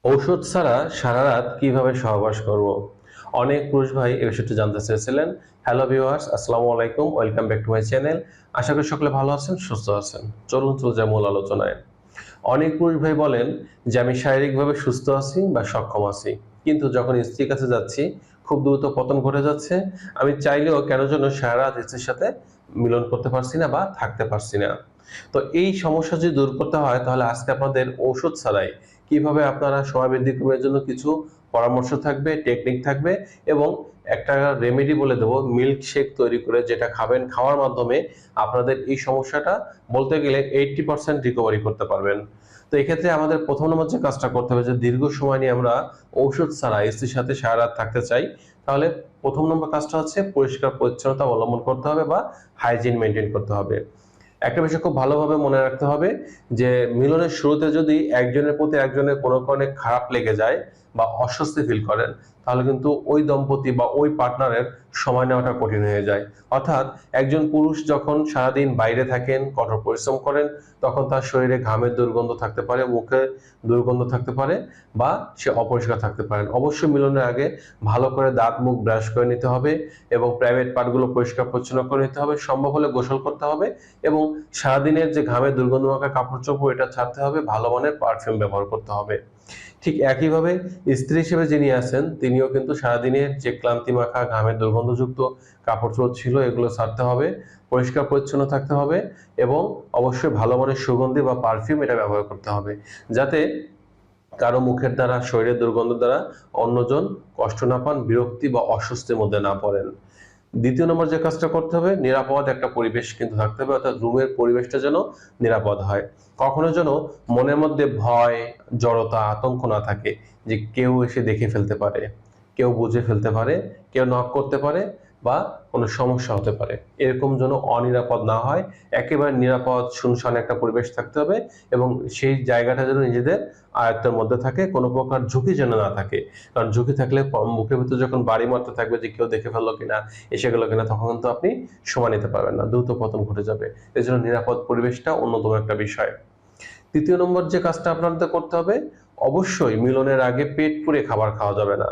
ঔষধ ছাড়া সারা রাত কিভাবে সহবাস করব? অনেক পুরুষ ভাই এই বিষয়টি জানতে চেয়েছিলেন। হ্যালো ভিউয়ার্স, আসসালামু আলাইকুম। Welcome back to my channel. আশা করি সকলে ভালো আছেন, সুস্থ আছেন। চলুন চলে যাই মূল আলোচনায়। অনেক পুরুষ ভাই বলেন যে আমি শারীরিকভাবে সুস্থ আছি বা সক্ষম আছি, কিন্তু যখন স্ত্রীর কাছে যাচ্ছি খুব দ্রুত পতন ঘটে যাচ্ছে। আমি চাইলেও কেন যেন সারা রাত স্ত্রীর সাথে মিলন করতে পারছি না বা থাকতে পারছি না। তো এই সমস্যা যদি দূর করতে হয় তাহলে আজকে আপনাদের ঔষধ ছাড়াই কিভাবে আপনারা সময় বৃদ্ধি করবার জন্য কিছু পরামর্শ থাকবে, টেকনিক থাকবে এবং একটা রেমেডি বলে দেবো, মিল্ক শেক তৈরি করে যেটা খাবেন, খাওয়ার মাধ্যমে আপনাদের এই সমস্যাটা বলতে গেলে 80% রিকভারি করতে পারবেন। তো এক্ষেত্রে আমাদের প্রথম নম্বর যে কাজটা করতে হবে, যে দীর্ঘ সময় নিয়ে আমরা ঔষধ ছাড়া স্ত্রীর সাথে সারা রাত থাকতে চাই, তাহলে প্রথম নম্বর কাজটা হচ্ছে পরিষ্কার পরিচ্ছন্নতা অবলম্বন করতে হবে বা হাইজিন মেনটেন করতে হবে। একটা বিষয় খুব ভালোভাবে মনে রাখতে হবে যে মিলনের শুরুতে যদি একজনের প্রতি একজনের কোনো কারণে খারাপ লেগে যায় বা অস্বস্তি ফিল করেন, তাহলে কিন্তু ওই দম্পতি বা ওই পার্টনারের সময় নেওয়াটা কঠিন হয়ে যায়। অর্থাৎ একজন পুরুষ যখন সারাদিন বাইরে থাকেন, কঠোর পরিশ্রম করেন, তখন তার শরীরে ঘামের দুর্গন্ধ থাকতে পারে, মুখে দুর্গন্ধ থাকতে পারে বা সে অপরিষ্কার থাকতে পারেন। অবশ্যই মিলনের আগে ভালো করে দাঁত মুখ ব্রাশ করে নিতে হবে এবং প্রাইভেট পার্টগুলো পরিষ্কার পরিচ্ছন্ন করে নিতে হবে। সম্ভব হলে গোসল করতে হবে এবং সারাদিনের যে ঘামে দুর্গন্ধমাখা কাপড় চোপড় এটা ছাড়তে হবে, ভালো মানের পারফিউম ব্যবহার করতে হবে। ঠিক একইভাবে স্ত্রী হিসেবে যিনি আছেন তিনিও কিন্তু সারাদিনের যে ক্লান্তি মাখা ঘামের দুর্গন্ধযুক্ত কাপড় চোপড় ছিল এগুলো ছাড়তে হবে, পরিষ্কার পরিচ্ছন্ন থাকতে হবে এবং অবশ্যই ভালো মানের সুগন্ধি বা পারফিউম এটা ব্যবহার করতে হবে, যাতে কারো মুখের দ্বারা, শরীরের দুর্গন্ধ দ্বারা অন্যজন কষ্ট না পান, বিরক্তি বা অস্বস্তির মধ্যে না পড়েন। দ্বিতীয় নম্বর যে কাজটা করতে হবে, নিরাপদ একটা পরিবেশ কিন্তু থাকতে হবে, অর্থাৎ রুমের পরিবেশটা যেন নিরাপদ হয়। কখনো যেন মনের মধ্যে ভয়, জড়তা, আতঙ্ক না থাকে যে কেউ এসে দেখে ফেলতে পারে, কেউ বুঝে ফেলতে পারে, কেউ নক করতে পারে বা কোনো সমস্যা হতে পারে। এরকম যেন অনিরাপদ না হয়। একেবারে নিরাপদ শুনশান একটা পরিবেশ থাকতে হবে এবং সেই জায়গাটা যেন নিজেদের আয়ত্তের মধ্যে থাকে, কোনো প্রকার ঝুঁকি যেন না থাকে। কারণ ঝুঁকি থাকলে মুখের ভিতর যখন বাড়ি মারতে থাকবে যে কেউ দেখে ফেললো কিনা, এসে গেল কিনা, তখন কিন্তু আপনি সময় নিতে পারবেন না, দ্রুত পতন ঘটে যাবে। এজন্য নিরাপদ পরিবেশটা অন্যতম একটা বিষয়। তৃতীয় নম্বর যে কাজটা আপনাদের করতে হবে, অবশ্যই মিলনের আগে পেট পুরে খাবার খাওয়া যাবে না।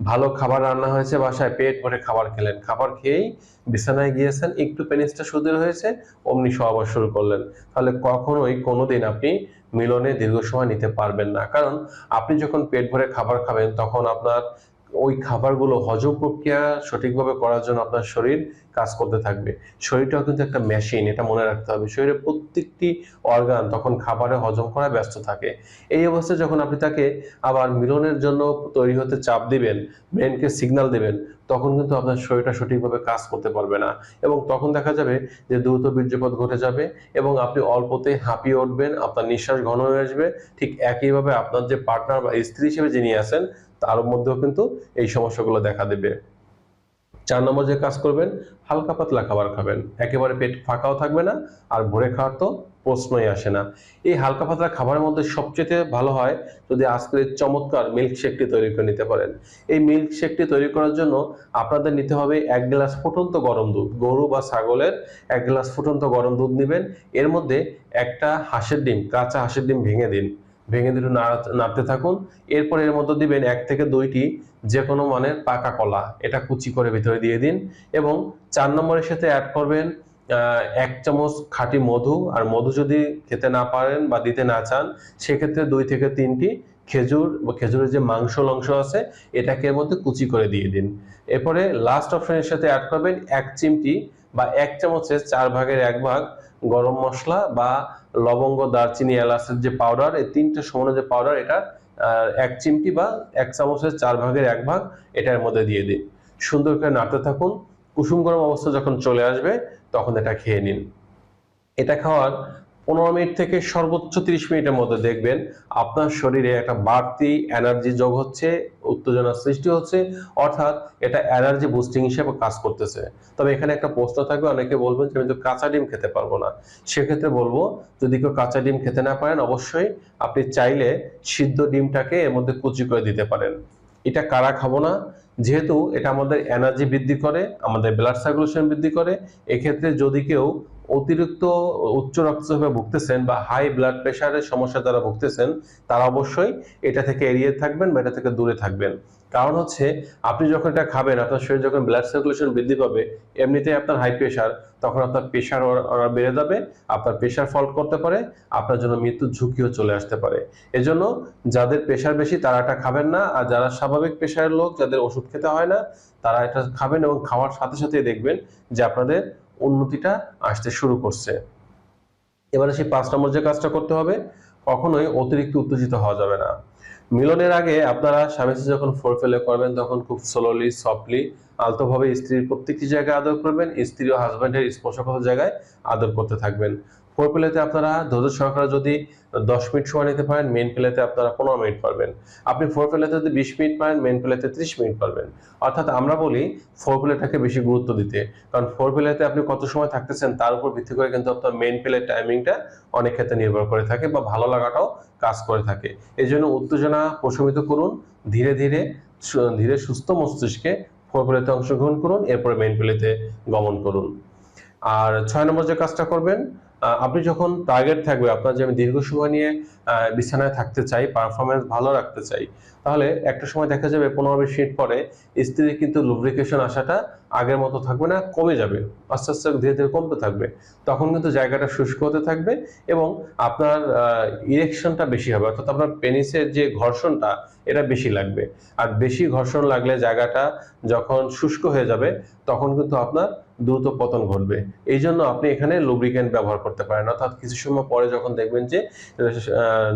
ভালো খাবার রান্না হয়েছে বাসায়, পেট ভরে খাবার খেলেন, খাবার খেয়েই বিছানায় গিয়েছেন, একটু পেনিসটা সুদৃঢ় হয়েছে, অমনি সহবাস শুরু করলেন, তাহলে কখনোই কোনোদিন আপনি মিলনে দীর্ঘ সময় নিতে পারবেন না। কারণ আপনি যখন পেট ভরে খাবার খাবেন তখন আপনার ওই খাবারগুলো হজম প্রক্রিয়া সঠিকভাবে করার জন্য আপনার শরীর কাজ করতে থাকবে। শরীরটাও কিন্তু একটা মেশিন, এটা মনে রাখতে হবে। শরীরের প্রত্যেকটি অর্গান তখন খাবারে হজম করায় ব্যস্ত থাকে। এই অবস্থায় যখন আপনি তাকে আবার মিলনের জন্য তৈরি হতে চাপ দিবেন, ব্রেনকে সিগন্যাল দিবেন, তখন কিন্তু আপনার শরীরটা সঠিকভাবে কাজ করতে পারবে না এবং তখন দেখা যাবে যে দ্রুত বীর্যপাত ঘটে যাবে এবং আপনি অল্পতেই হাঁপিয়ে উঠবেন, আপনার নিঃশ্বাস ঘন হয়ে আসবে। ঠিক একইভাবে আপনার যে পার্টনার বা স্ত্রী হিসেবে যিনি আছেন তার মধ্যেও কিন্তু এই সমস্যাগুলো দেখা দেবে। ৪ নম্বর যে কাজ করবেন, হালকা পাতলা খাবার খাবেন। একেবারে পেট ফাঁকাও থাকবে না, আর ভরে খাওয়ার তো প্রশ্নই আসে না। এই হালকা পাতলা খাবারের মধ্যে সবচেয়ে ভালো হয় যদি আজকের এই চমৎকার মিল্ক শেকটি তৈরি করে নিতে পারেন। এই মিল্ক শেকটি তৈরি করার জন্য আপনাদের নিতে হবে ১ গ্লাস ফুটন্ত গরম দুধ। গরু বা ছাগলের ১ গ্লাস ফুটন্ত গরম দুধ নিবেন। এর মধ্যে একটা হাঁসের ডিম, কাঁচা হাঁসের ডিম ভেঙে দিন। ভেঙে দিয়ে নাড়তে থাকুন। এরপর এর মধ্যে দিবেন ১ থেকে ২ টি যেকোনো মানের পাকা কলা, এটা কুচি করে ভিতরে দিয়ে দিন এবং ৪ নম্বরের সাথে অ্যাড করবেন ১ চামচ খাঁটি মধু। আর মধু যদি খেতে না পারেন বা দিতে না চান, সেক্ষেত্রে ২ থেকে ৩ টি খেজুর বা খেজুরের যে অংশ আছে এটাকে এর মধ্যে কুচি করে দিয়ে দিন। এরপরে লাস্ট অপশনের সাথে অ্যাড করবেন ১ চিমটি বা ১ চামচের ৪ ভাগের ১ ভাগ গরম মসলা বা লবঙ্গ, দারচিনি, এলাচের যে পাউডার, এই ৩ টে সমানে যে পাউডার, এটা ১ চিমটি বা ১ চামচের ৪ ভাগের ১ ভাগ এটার মধ্যে দিয়ে দিন। সুন্দর করে নাড়তে থাকুন। কুসুম গরম অবস্থা যখন চলে আসবে তখন এটা খেয়ে নিন। এটা খাওয়ার ১৫ মিনিট থেকে সর্বোচ্চ ৩০ মিনিটের মধ্যে দেখবেন আপনার শরীরে একটা বাড়তি এনার্জি যোগ হচ্ছে, উত্তেজনার সৃষ্টি হচ্ছে, অর্থাৎ এটা এনার্জি বুস্টিং হিসেবে কাজ করতেছে। তবে এখানে একটা প্রশ্ন থাকবে, অনেকে বলবেন যে আমি তো কাঁচা ডিম খেতে পারবো না। সেক্ষেত্রে বলবো, যদি কেউ কাঁচা ডিম খেতে না পারেন, অবশ্যই আপনি চাইলে সিদ্ধ ডিমটাকে এর মধ্যে কুচি করে দিতে পারেন। এটা কারা খাবো না, যেহেতু এটা আমাদের এনার্জি বৃদ্ধি করে, আমাদের ব্লাড সার্কুলেশন বৃদ্ধি করে। এক্ষেত্রে যদি কেউ অতিরিক্ত উচ্চ রক্তচাপে ভুগতেছেন বা হাই ব্লাড প্রেশারের সমস্যা যারা ভুগতেছেন তারা অবশ্যই এটা থেকে এড়িয়ে থাকবেন বা এটা থেকে দূরে থাকবেন। কারণ হচ্ছে আপনি যখন এটা খাবেন, আপনার শরীরে যখন ব্লাড সার্কুলেশন বৃদ্ধি পাবে, এমনিতেই আপনার হাই প্রেশার, তখন আপনার প্রেশার বেড়ে যাবে, আপনার প্রেশার ফল্ট করতে পারে, আপনার জন্য মৃত্যুর ঝুঁকিও চলে আসতে পারে। এজন্য যাদের প্রেশার বেশি তারা এটা খাবেন না, আর যারা স্বাভাবিক প্রেশারের লোক, যাদের ওষুধ খেতে হয় না, তারা এটা খাবেন এবং খাওয়ার সাথে সাথে দেখবেন যে আপনাদের উন্নতিটা আসতে শুরু করছে। এবারে সেই 5 নম্বর যে কাজটা করতে হবে, কখনোই অতিরিক্ত উত্তেজিত হওয়া যাবে না। মিলনের আগে আপনারা স্বামী স্ত্রী যখন ফোরপ্লে করবেন তখন খুব স্লোলি সফটলি আলতোভাবে স্ত্রীর প্রত্যেকটি জায়গায় আদর করবেন, স্ত্রী ও হাজব্যান্ডের স্পর্শকাতর জায়গায় আদর করতে থাকবেন। ফোরপ্লেতে আপনারা ধৈর্য সহকারে যদি 10 মিনিট সময় নিতে পারেন, মেইন প্লেতে আপনারা 15 মিনিট পারবেন। আপনি ফোরপ্লেতে যদি 20 মিনিট পারেন, মেইন প্লেতে 30 মিনিট পারবেন। অর্থাৎ আমরা বলি ফোরপ্লেটাকে বেশি গুরুত্ব দিতে, কারণ ফোরপ্লেতে আপনি কত সময় থাকতেছেন তার উপর ভিত্তি করে কিন্তু আপনার মেইন প্লের টাইমিংটা অনেক ক্ষেত্রে নির্ভর করে থাকে বা ভালো লাগাটাও কাজ করে থাকে। এই জন্য উত্তেজনা প্রশমিত করুন, ধীরে ধীরে ধীরে সুস্থ মস্তিষ্কে ফোরপ্লেতে অংশগ্রহণ করুন, এরপরে মেইন প্লেতে গমন করুন। আর 6 নম্বর যে কাজটা করবেন, আপনি যখন টার্গেট থাকবে আপনার যে আমি দীর্ঘ সময় নিয়ে বিছানায় থাকতে চাই, পারফরমেন্স ভালো রাখতে চাই, তাহলে একটা সময় দেখা যাবে 15-20 মিনিট পরে স্ত্রীর কিন্তু লুব্রিকেশন আসাটা আগের মতো থাকবে না, কমে যাবে, আস্তে আস্তে ধীরে ধীরে কমতে থাকবে। তখন কিন্তু জায়গাটা শুষ্ক হতে থাকবে এবং আপনার ইরেকশনটা বেশি হবে, অর্থাৎ আপনার পেনিসের যে ঘর্ষণটা এটা বেশি লাগবে। আর বেশি ঘর্ষণ লাগলে জায়গাটা যখন শুষ্ক হয়ে যাবে তখন কিন্তু আপনার দ্রুত পতন ঘটবে। এই জন্য আপনি এখানে লুব্রিক্যান্ট ব্যবহার করতে পারেন, অর্থাৎ কিছু সময় পরে যখন দেখবেন যে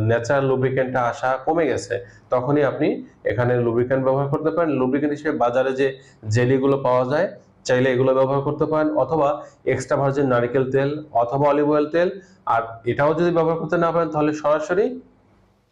ন্যাচারাল লুব্রিক্যান্টটা আসা কমে গেছে, তখনই আপনি এখানে লুব্রিক্যান্ট ব্যবহার করতে পারেন। লুব্রিক্যান্ট হিসেবে বাজারে যে জেলিগুলো পাওয়া যায়, চাইলে এগুলো ব্যবহার করতে পারেন, অথবা এক্সট্রা ভার্জিন নারকেল তেল অথবা অলিভ অয়েল তেল। আর এটাও যদি ব্যবহার করতে না পারেন তাহলে সরাসরি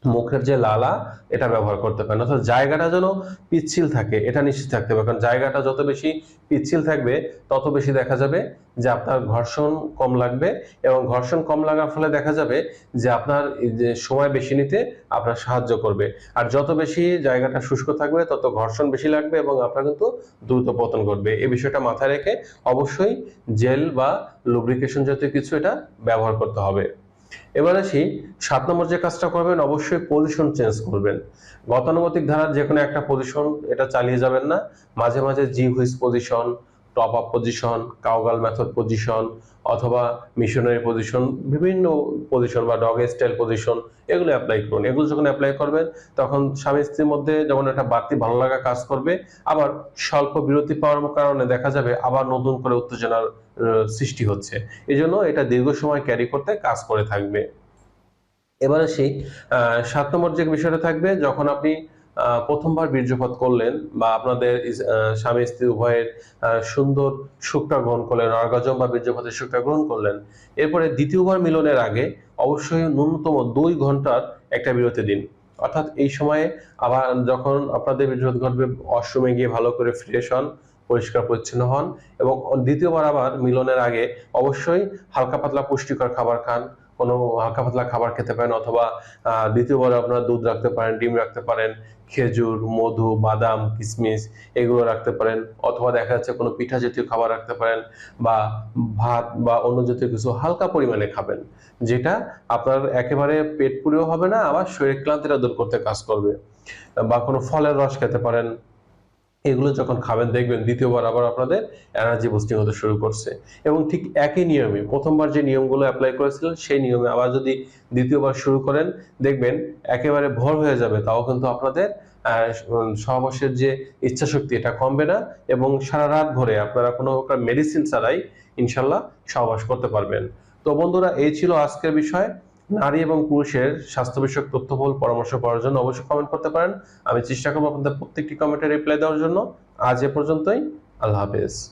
মুখের যে লালা এটা ব্যবহার করতে পারেন। অর্থাৎ জায়গাটা যেন পিচ্ছিল থাকে এটা নিশ্চিত থাকতে হবে, কারণ জায়গাটা যত বেশি পিচ্ছিল থাকবে তত বেশি দেখা যাবে যে আপনার ঘর্ষণ কম লাগবে, এবং ঘর্ষণ কম লাগার ফলে দেখা যাবে যে আপনার যে সময় বেশি নিতে আপনার সাহায্য করবে। আর যত বেশি জায়গাটা শুষ্ক থাকবে তত ঘর্ষণ বেশি লাগবে এবং আপনার কিন্তু দ্রুত পতন ঘটবে। এই বিষয়টা মাথায় রেখে অবশ্যই জেল বা লুব্রিকেশন জাতীয় কিছু এটা ব্যবহার করতে হবে। এবার আসি 7 নম্বর যে কাজটা করবেন, অবশ্যই পজিশন চেঞ্জ করবেন। গতানুগতিক ধারার যে কোনো একটা পজিশন এটা চালিয়ে যাবেন না, মাঝে মাঝে জি হুইস position, top up position, cowgirl method position অথবা মিশনারি পজিশন, বিভিন্ন পজিশন বা ডগ স্টাইল পজিশন, এগুলো অ্যাপ্লাই করুন। এগুলো যখন অ্যাপ্লাই করবেন তখন স্বামী স্ত্রীর মধ্যে যেমন একটা বাড়তি ভালো লাগা কাজ করবে, আবার স্বল্প বিরতি পাওয়ার কারণে দেখা যাবে আবার নতুন করে উত্তেজনার সৃষ্টি হচ্ছে। এই জন্য এটা দীর্ঘ সময় ক্যারি করতে কাজ করে থাকবে। এবার আসি 7 নম্বর যে বিষয়টা থাকবে, যখন আপনি প্রথমবার বীর্যপাত করলেন বা আপনাদের স্বামী স্ত্রী উভয়ের সুন্দর সুখটা গ্রহণ করলেন, অর্গাজম বা বীর্যপাতের সুখটা গ্রহণ করলেন, এরপরে দ্বিতীয়বার মিলনের আগে অবশ্যই ন্যূনতম 2 ঘন্টার একটা বিরতি দিন। অর্থাৎ এই সময়ে আবার যখন আপনাদের বীর্যপাত ঘটবে, ওয়াশরুমে গিয়ে ভালো করে ফ্রেশ হন, পরিষ্কার পরিচ্ছন্ন হন, এবং দ্বিতীয়বার আবার মিলনের আগে অবশ্যই হালকা পাতলা পুষ্টিকর খাবার খান। কোনো হালকা পাতলা খাবার খেতে পারেন, অথবা দ্বিতীয়বার আপনারা দুধ রাখতে পারেন, ডিম রাখতে পারেন, খেজুর, মধু, বাদাম, কিশমিশ এগুলো রাখতে পারেন, অথবা দেখা যাচ্ছে কোনো পিঠা জাতীয় খাবার রাখতে পারেন, বা ভাত বা অন্য জাতীয় কিছু হালকা পরিমাণে খাবেন, যেটা আপনার একেবারে পেট পুরেও হবে না, আবার শরীর ক্লান্তিটা দূর করতে কাজ করবে। বা কোনো ফলের রস খেতে পারেন। এগুলো যখন খাবেন দেখবেন দ্বিতীয়বার আবার আপনাদের এনার্জি বুস্টিং হতে শুরু করছে। এবং ঠিক একই নিয়মে প্রথমবার যে নিয়মগুলো অ্যাপ্লাই করেছিলেন সেই নিয়মে আবার যদি দ্বিতীয়বার শুরু করেন, দেখবেন একেবারে ভর হয়ে যাবে, তাও কিন্তু আপনাদের সহবাসের যে ইচ্ছা শক্তি এটা কমবে না, এবং সারা রাত ভরে আপনারা কোনো প্রকার মেডিসিন ছাড়াই ইনশাল্লাহ সহবাস করতে পারবেন। তো বন্ধুরা, এই ছিল আজকের বিষয়। নারী এবং পুরুষের স্বাস্থ্য বিষয়ক তথ্যবহুল পরামর্শ পাওয়ার জন্য অবশ্যই কমেন্ট করতে পারেন। আমি চেষ্টা করবো আপনাদের প্রত্যেকটি কমেন্টে রিপ্লাই দেওয়ার জন্য। আজ এ পর্যন্তই। আল্লাহ হাফেজ।